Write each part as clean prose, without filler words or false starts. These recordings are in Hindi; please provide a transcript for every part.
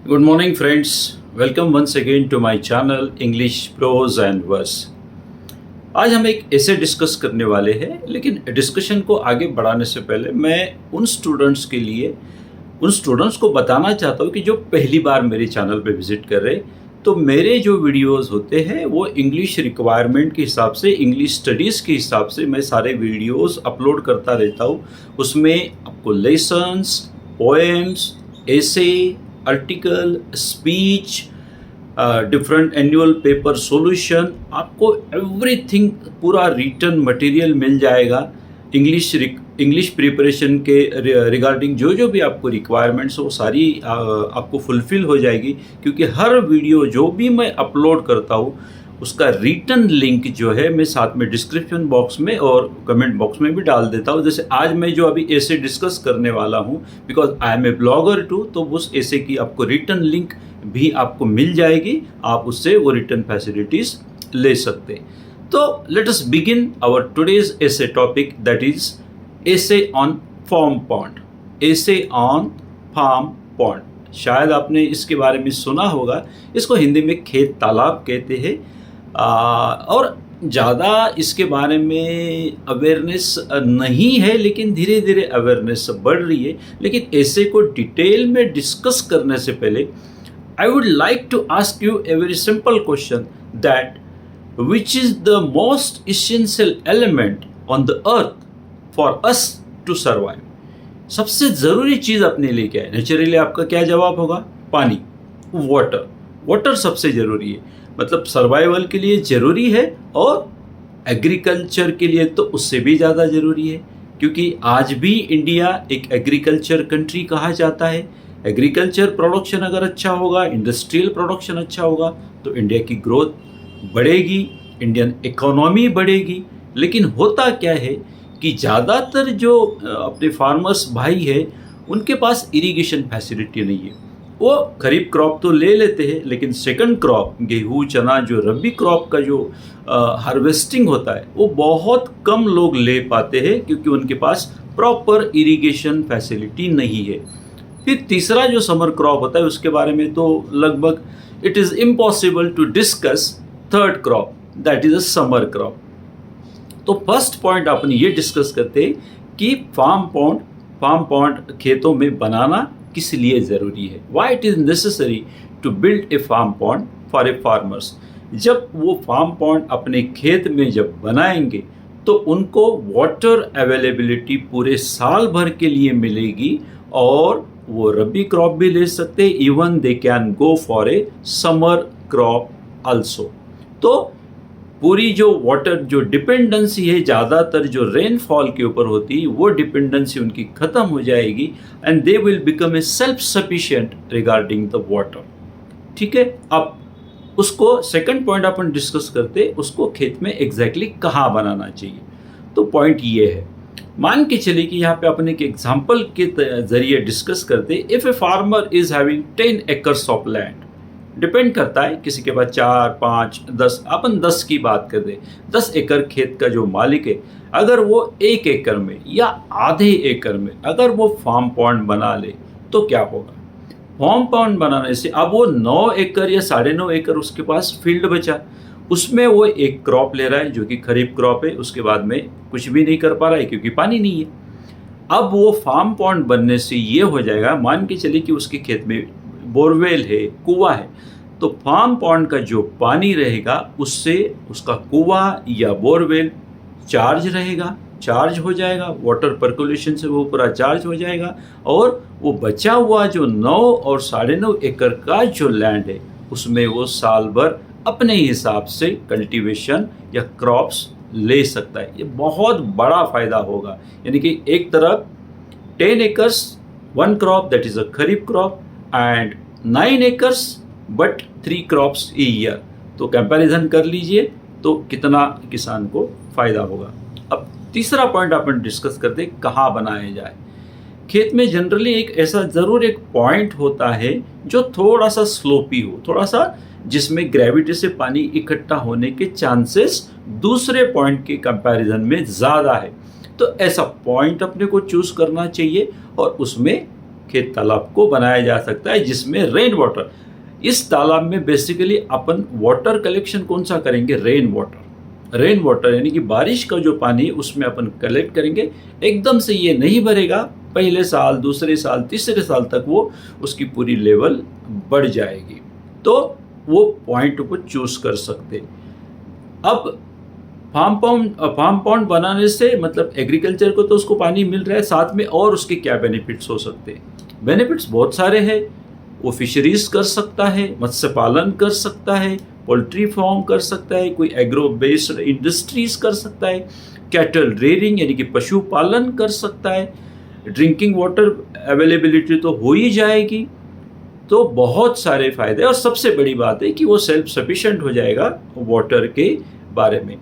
Good morning, friends. Welcome once again to my channel English Prose and Verse. आज हम एक ऐसे डिस्कस करने वाले हैं, लेकिन डिस्कशन को आगे बढ़ाने से पहले मैं उन स्टूडेंट्स को बताना चाहता हूँ कि जो पहली बार मेरे चैनल पे विजिट कर रहे, तो मेरे जो वीडियोस होते हैं वो इंग्लिश रिक्वायरमेंट के हिसाब से, इंग्लिश स्टडीज़ के हिसाब से मैं सारे वीडियोस अपलोड करता रहता हूँ। उसमें आपको lessons, poems, essay, article, speech, different annual paper solution, आपको एवरीथिंग पूरा रिटन मटेरियल मिल जाएगा। इंग्लिश प्रिपरेशन के रिगार्डिंग जो भी आपको रिक्वायरमेंट्स हो सारी आपको फुलफ़िल हो जाएगी, क्योंकि हर वीडियो जो भी मैं अपलोड करता हूँ उसका रिटन लिंक जो है मैं साथ में डिस्क्रिप्शन बॉक्स में और कमेंट बॉक्स में भी डाल देता हूँ। जैसे आज मैं जो अभी ऐसे डिस्कस करने वाला हूँ, because I am a blogger too, तो उस ऐसे की आपको रिटन लिंक भी आपको मिल जाएगी, आप उससे वो रिटन फैसिलिटीज़ ले सकते हैं। तो let us begin our today's essay topic, that is essay on farm pond. Essay on farm pond, शायद आपने इसके बारे में सुना होगा। इसको हिंदी में खेत तालाब कहते हैं। और ज़्यादा इसके बारे में अवेयरनेस नहीं है, लेकिन धीरे धीरे अवेयरनेस बढ़ रही है। लेकिन ऐसे को डिटेल में डिस्कस करने से पहले I would like to ask you a very simple question, that which is the most essential element on the earth for us to survive. सबसे ज़रूरी चीज़ अपने लिए क्या है? नेचुरली आपका क्या जवाब होगा? पानी, वाटर। वाटर सबसे ज़रूरी है, मतलब सर्वाइवल के लिए ज़रूरी है, और एग्रीकल्चर के लिए तो उससे भी ज़्यादा ज़रूरी है, क्योंकि आज भी इंडिया एक एग्रीकल्चर कंट्री कहा जाता है। एग्रीकल्चर प्रोडक्शन अगर अच्छा होगा, इंडस्ट्रियल प्रोडक्शन अच्छा होगा, तो इंडिया की ग्रोथ बढ़ेगी, इंडियन इकोनॉमी बढ़ेगी। लेकिन होता क्या है कि ज़्यादातर जो अपने फार्मर्स भाई है, उनके पास इरिगेशन फैसिलिटी नहीं है। वो खरीफ क्रॉप तो ले लेते हैं, लेकिन सेकंड क्रॉप, गेहूँ, चना, जो रबी क्रॉप का जो हार्वेस्टिंग होता है, वो बहुत कम लोग ले पाते हैं, क्योंकि उनके पास प्रॉपर इरिगेशन फैसिलिटी नहीं है। फिर तीसरा जो समर क्रॉप होता है, उसके बारे में तो लगभग it is impossible to discuss. Third crop, that is a summer crop. तो फर्स्ट पॉइंट अपन ये डिस्कस करते हैं कि फार्म पॉन्ड खेतों में बनाना किस लिए ज़रूरी है। Why it is necessary to build a farm pond for a farmers. जब वो फार्म पॉन्ड अपने खेत में जब बनाएंगे, तो उनको वाटर अवेलेबिलिटी पूरे साल भर के लिए मिलेगी, और वो रबी क्रॉप भी ले सकते, even they can go for a summer crop also. तो पूरी जो वाटर जो डिपेंडेंसी है ज़्यादातर जो रेनफॉल के ऊपर होती है, वो डिपेंडेंसी उनकी ख़त्म हो जाएगी, and they will become a self sufficient regarding the water. ठीक है, अब उसको सेकंड पॉइंट अपन डिस्कस करते, उसको खेत में एग्जैक्टली कहाँ बनाना चाहिए। तो पॉइंट ये है, मान के चलिए कि यहाँ पे अपन एक एग्जाम्पल के जरिए डिस्कस करते। If a farmer is having 10 acres of land, depend करता है, किसी के पास 4, 5, 10, अपन 10 की बात कर दे, 10 एकड़ खेत का जो मालिक है, अगर वो 1 एकड़ में या आधे एकड़ में अगर वो फार्म पॉन्ड बना ले, तो क्या होगा? फार्म पॉन्ड बनाने से अब वो 9 एकड़ या 9.5 एकड़ उसके पास फील्ड बचा, उसमें वो एक क्रॉप ले रहा है जो कि खरीफ क्रॉप है, उसके बाद में कुछ भी नहीं कर पा रहा है क्योंकि पानी नहीं है। अब वो फार्म पॉन्ड बनने से ये हो जाएगा, मान के चलिए कि उसके खेत में बोरवेल है, कुआं है, तो फार्म पॉन्ड का जो पानी रहेगा उससे उसका कुआं या बोरवेल चार्ज रहेगा, चार्ज हो जाएगा, वाटर पर्कुलेशन से वो पूरा चार्ज हो जाएगा, और वो बचा हुआ जो 9 और 9.5 एकड़ का जो लैंड है, उसमें वो साल भर अपने हिसाब से कल्टीवेशन या क्रॉप्स ले सकता है। ये बहुत बड़ा फ़ायदा होगा। यानी कि एक तरफ 10 acres 1 crop, that is a kharif crop, and 9 acres but 3 crops a year. तो कंपैरिजन कर लीजिए तो कितना किसान को फ़ायदा होगा। अब तीसरा पॉइंट अपन डिस्कस करते, कहाँ बनाया जाए। खेत में जनरली एक ऐसा ज़रूर एक पॉइंट होता है जो थोड़ा सा स्लोपी हो, थोड़ा सा जिसमें ग्रेविटी से पानी इकट्ठा होने के चांसेस दूसरे पॉइंट के कंपैरिजन में ज़्यादा है। तो ऐसा पॉइंट अपने को चूज़ करना चाहिए, और उसमें खेत तालाब को बनाया जा सकता है, जिसमें रेन वाटर, इस तालाब में बेसिकली अपन वाटर कलेक्शन कौन सा करेंगे, रेन वाटर यानी कि बारिश का जो पानी उसमें अपन कलेक्ट करेंगे। एकदम से ये नहीं भरेगा, पहले साल, दूसरे साल, तीसरे साल तक वो उसकी पूरी लेवल बढ़ जाएगी, तो वो पॉइंट को चूज कर सकते। अब फार्म पॉन्ड बनाने से मतलब एग्रीकल्चर को तो उसको पानी मिल रहा है, साथ में और उसके क्या बेनिफिट्स हो सकते हैं। बेनिफिट्स बहुत सारे हैं। वो फिशरीज कर सकता है, मत्स्य पालन कर सकता है, पोल्ट्री फार्म कर सकता है, कोई एग्रो बेस्ड इंडस्ट्रीज कर सकता है, कैटल रेयरिंग यानी कि पशुपालन कर सकता है, ड्रिंकिंग वाटर अवेलेबिलिटी तो हो ही जाएगी। तो बहुत सारे फायदे, और सबसे बड़ी बात है कि वो सेल्फ सफिशिएंट हो जाएगा वाटर के बारे में।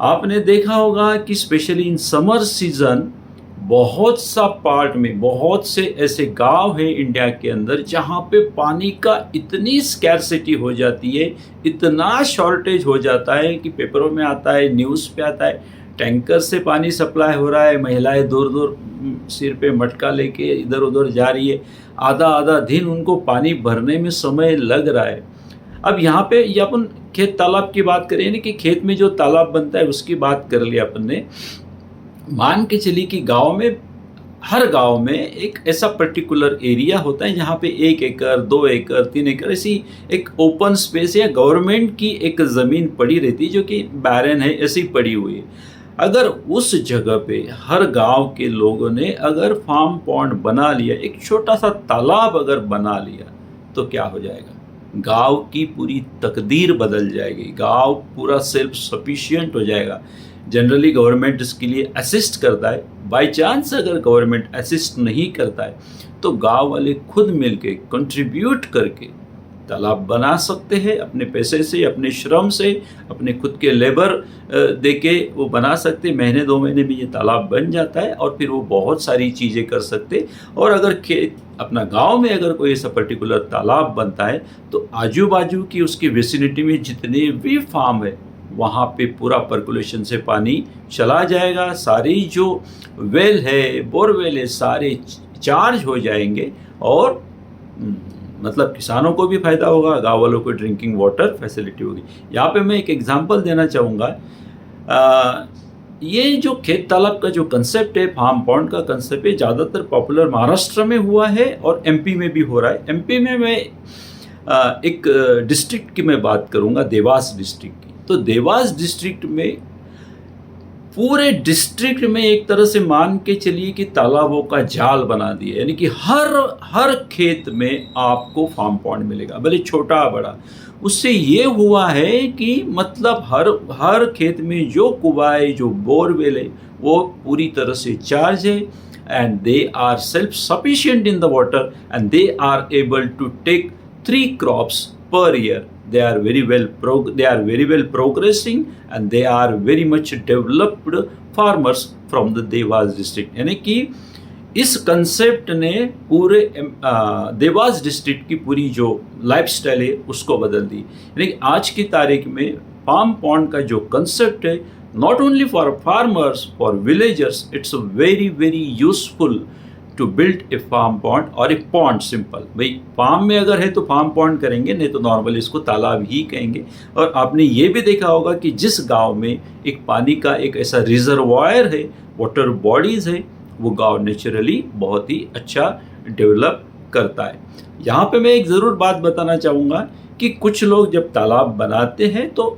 आपने देखा होगा कि स्पेशली इन समर सीजन बहुत सा पार्ट में बहुत से ऐसे गांव हैं इंडिया के अंदर जहां पे पानी का इतनी स्कैरसिटी हो जाती है, इतना शॉर्टेज हो जाता है कि पेपरों में आता है, न्यूज़ पे आता है, टैंकर से पानी सप्लाई हो रहा है, महिलाएं दूर दूर सिर पे मटका लेके इधर उधर जा रही है, आधा आधा दिन उनको पानी भरने में समय लग रहा है। अब यहाँ पे ये अपन खेत तालाब की बात करें, यानी कि खेत में जो तालाब बनता है उसकी बात कर लिया अपन ने। मान के चलिए कि गांव में, हर गांव में एक ऐसा पर्टिकुलर एरिया होता है जहाँ पे 1 एकड़, 2 एकड़, 3 एकड़ ऐसी एक ओपन स्पेस या गवर्नमेंट की एक ज़मीन पड़ी रहती है जो कि बैरन है, ऐसी पड़ी हुई है। अगर उस जगह पे हर गांव के लोगों ने अगर फार्म पॉन्ड बना लिया, एक छोटा सा तालाब अगर बना लिया, तो क्या हो जाएगा, गांव की पूरी तकदीर बदल जाएगी, गांव पूरा सेल्फ सफिशिएंट हो जाएगा। जनरली गवर्नमेंट इसके लिए असिस्ट करता है, बाय चांस अगर गवर्नमेंट असिस्ट नहीं करता है तो गांव वाले खुद मिलके कंट्रीब्यूट करके तालाब बना सकते हैं, अपने पैसे से, अपने श्रम से, अपने खुद के लेबर दे के वो बना सकते। महीने 2 महीने में ये तालाब बन जाता है और फिर वो बहुत सारी चीज़ें कर सकते। और अगर अपना गांव में अगर कोई ऐसा पर्टिकुलर तालाब बनता है तो आजू बाजू की उसकी विसिनिटी में जितने भी फार्म है वहाँ पे पूरा पर्कुलेशन से पानी चला जाएगा, सारी जो वेल है, बोरवेल है, सारे चार्ज हो जाएंगे और मतलब किसानों को भी फायदा होगा, गाँव वालों को ड्रिंकिंग वाटर फैसिलिटी होगी। यहाँ पे मैं एक एग्जांपल देना चाहूँगा। ये जो खेत तालाब का जो कंसेप्ट है, फार्म पॉन्ड का कंसेप्ट है, ज़्यादातर पॉपुलर महाराष्ट्र में हुआ है और एमपी में भी हो रहा है। एमपी में मैं एक डिस्ट्रिक्ट की मैं बात करूँगा, देवास डिस्ट्रिक्ट की। तो देवास डिस्ट्रिक्ट में, पूरे डिस्ट्रिक्ट में एक तरह से मान के चलिए कि तालाबों का जाल बना दिया, यानी कि हर खेत में आपको फार्म पॉन्ड मिलेगा, भले छोटा बड़ा। उससे ये हुआ है कि मतलब हर खेत में जो कुआं है, जो बोरवेल है, वो पूरी तरह से चार्ज है and they are self sufficient in the water and they are able to take 3 crops per year. They are very well progressing and they are very much developed farmers from the Dewas district. यानी कि इस कंसेप्ट ने पूरे देवास डिस्ट्रिक्ट की पूरी जो लाइफस्टाइल है उसको बदल दी। यानी कि आज की तारीख में फार्म पॉन्ड का जो कंसेप्ट है, not only for farmers, for villagers, it's very useful to build a farm pond और ए पॉन्ड। सिंपल, भाई फार्म में अगर है तो फार्म पॉन्ड करेंगे, नहीं तो नॉर्मली इसको तालाब ही कहेंगे। और आपने ये भी देखा होगा कि जिस गांव में एक पानी का एक ऐसा रिजर्वायर है, वाटर बॉडीज है, वो गांव नेचुरली बहुत ही अच्छा डेवलप करता है। यहाँ पे मैं एक ज़रूर बात बताना चाहूँगा कि कुछ लोग जब तालाब बनाते हैं तो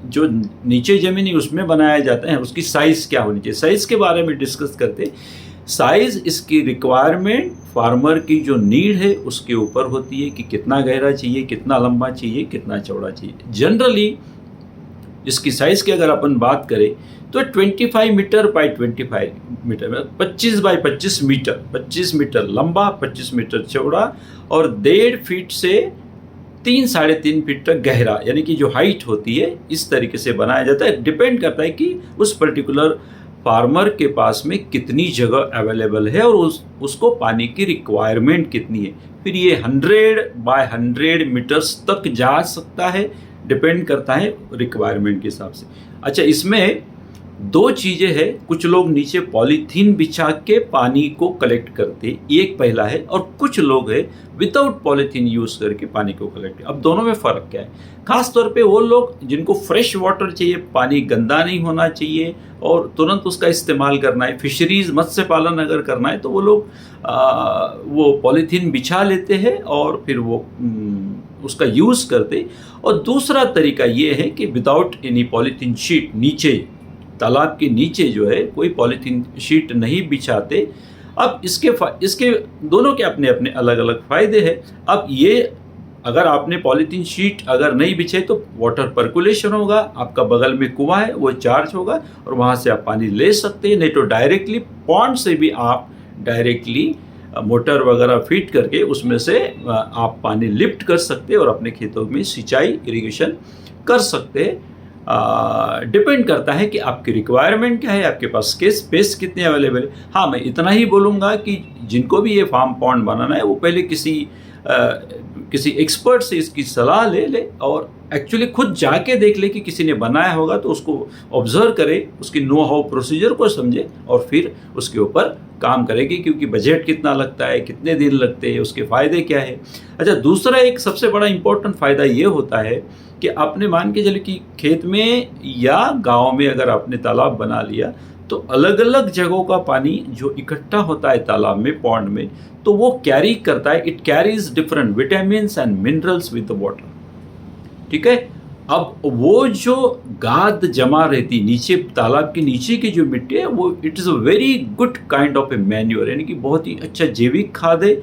जो नीचे ज़मीन है उसमें बनाया जाता है, उसकी साइज़ क्या होनी चाहिए, साइज़ के बारे में डिस्कस करते हैं। साइज़ इसकी रिक्वायरमेंट फार्मर की जो नीड है उसके ऊपर होती है कि कितना गहरा चाहिए, कितना लंबा चाहिए, कितना चौड़ा चाहिए। जनरली इसकी साइज़ की अगर अपन बात करें तो 25 metre by 25 metre, 25 by 25 metre, 25 metre लंबा, 25 मीटर चौड़ा और 1.5 फीट से 3-3.5 फीट तक गहरा, यानी कि जो हाइट होती है इस तरीके से बनाया जाता है। डिपेंड करता है कि उस पर्टिकुलर फार्मर के पास में कितनी जगह अवेलेबल है और उसको पानी की रिक्वायरमेंट कितनी है। फिर ये 100 बाय 100 मीटर्स तक जा सकता है, डिपेंड करता है रिक्वायरमेंट के हिसाब से। अच्छा, इसमें दो चीज़ें हैं, कुछ लोग नीचे पॉलीथीन बिछा के पानी को कलेक्ट करते, एक पहला है, और कुछ लोग हैं विदाउट पॉलीथीन यूज़ करके पानी को कलेक्ट। अब दोनों में फ़र्क क्या है? खास तौर पे वो लोग जिनको फ्रेश वाटर चाहिए, पानी गंदा नहीं होना चाहिए और तुरंत उसका इस्तेमाल करना है, फिशरीज़ मत्स्य पालन अगर करना है तो वो लोग वो पॉलीथीन बिछा लेते हैं और फिर वो उसका यूज़ करते। और दूसरा तरीका ये है कि विदाउट एनी पॉलीथीन शीट, नीचे तालाब के नीचे जो है कोई पॉलीथीन शीट नहीं बिछाते। अब इसके दोनों के अपने अपने अलग अलग फ़ायदे हैं। अब ये अगर आपने पॉलीथीन शीट अगर नहीं बिछे तो वाटर पर्कुलेशन होगा, आपका बगल में कुआं है वो चार्ज होगा और वहाँ से आप पानी ले सकते हैं। नहीं तो डायरेक्टली पॉन्ड से भी आप डायरेक्टली मोटर वगैरह फिट करके उसमें से आप पानी लिफ्ट कर सकते हैं और अपने खेतों में सिंचाई इरिगेशन कर सकते हैं। डिपेंड करता है कि आपकी रिक्वायरमेंट क्या है, आपके पास स्पेस कितने अवेलेबल है। हाँ, मैं इतना ही बोलूँगा कि जिनको भी ये फार्म पॉन्ड बनाना है वो पहले किसी एक्सपर्ट से इसकी सलाह ले और एक्चुअली खुद जाके देख ले कि किसी ने बनाया होगा तो उसको ऑब्जर्व करे, उसकी नो हाउ प्रोसीजर को समझे और फिर उसके ऊपर काम करेगी, क्योंकि बजट कितना लगता है, कितने दिन लगते हैं, उसके फ़ायदे क्या है। अच्छा, दूसरा एक सबसे बड़ा इम्पोर्टेंट फ़ायदा ये होता है कि आपने मान के चलिए कि खेत में या गांव में अगर आपने तालाब बना लिया तो अलग अलग जगहों का पानी जो इकट्ठा होता है तालाब में, पॉन्ड में, तो वो कैरी करता है, it carries different vitamins and minerals with the water. ठीक है। अब वो जो गाद जमा रहती नीचे, तालाब के नीचे की जो मिट्टी है, वो it is a very good kind of A manure, यानी कि बहुत ही अच्छा जैविक खाद है।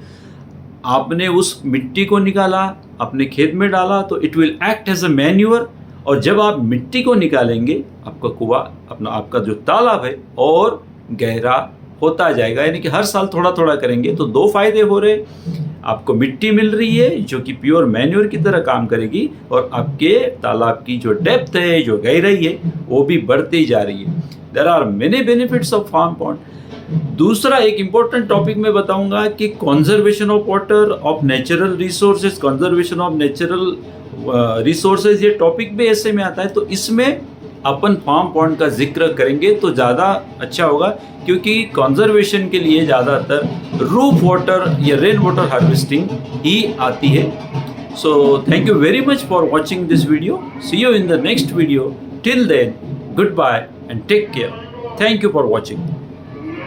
आपने उस मिट्टी को निकाला, अपने खेत में डाला तो it will act as a manure. और जब आप मिट्टी को निकालेंगे, आपका कुआं, आपका जो तालाब है और गहरा होता जाएगा, यानी कि हर साल थोड़ा थोड़ा करेंगे तो दो फायदे हो रहे। आपको मिट्टी मिल रही है जो कि प्योर मैन्योर की तरह काम करेगी और आपके तालाब की जो डेप्थ है, जो गहराई है, वो भी बढ़ती जा रही है। There are many benefits of farm pond. दूसरा एक इम्पोर्टेंट टॉपिक मैं बताऊंगा कि conservation of water, of natural resources, conservation of natural resources, ये टॉपिक भी ऐसे में आता है। तो इसमें अपन फार्म पॉन्ड का जिक्र करेंगे तो ज़्यादा अच्छा होगा, क्योंकि कंजर्वेशन के लिए ज़्यादातर रूफ वाटर या रेन वाटर हार्वेस्टिंग ही आती है। So thank you very much for watching this video. See you in the next video. Till then, good bye and take care. Thank you for watching.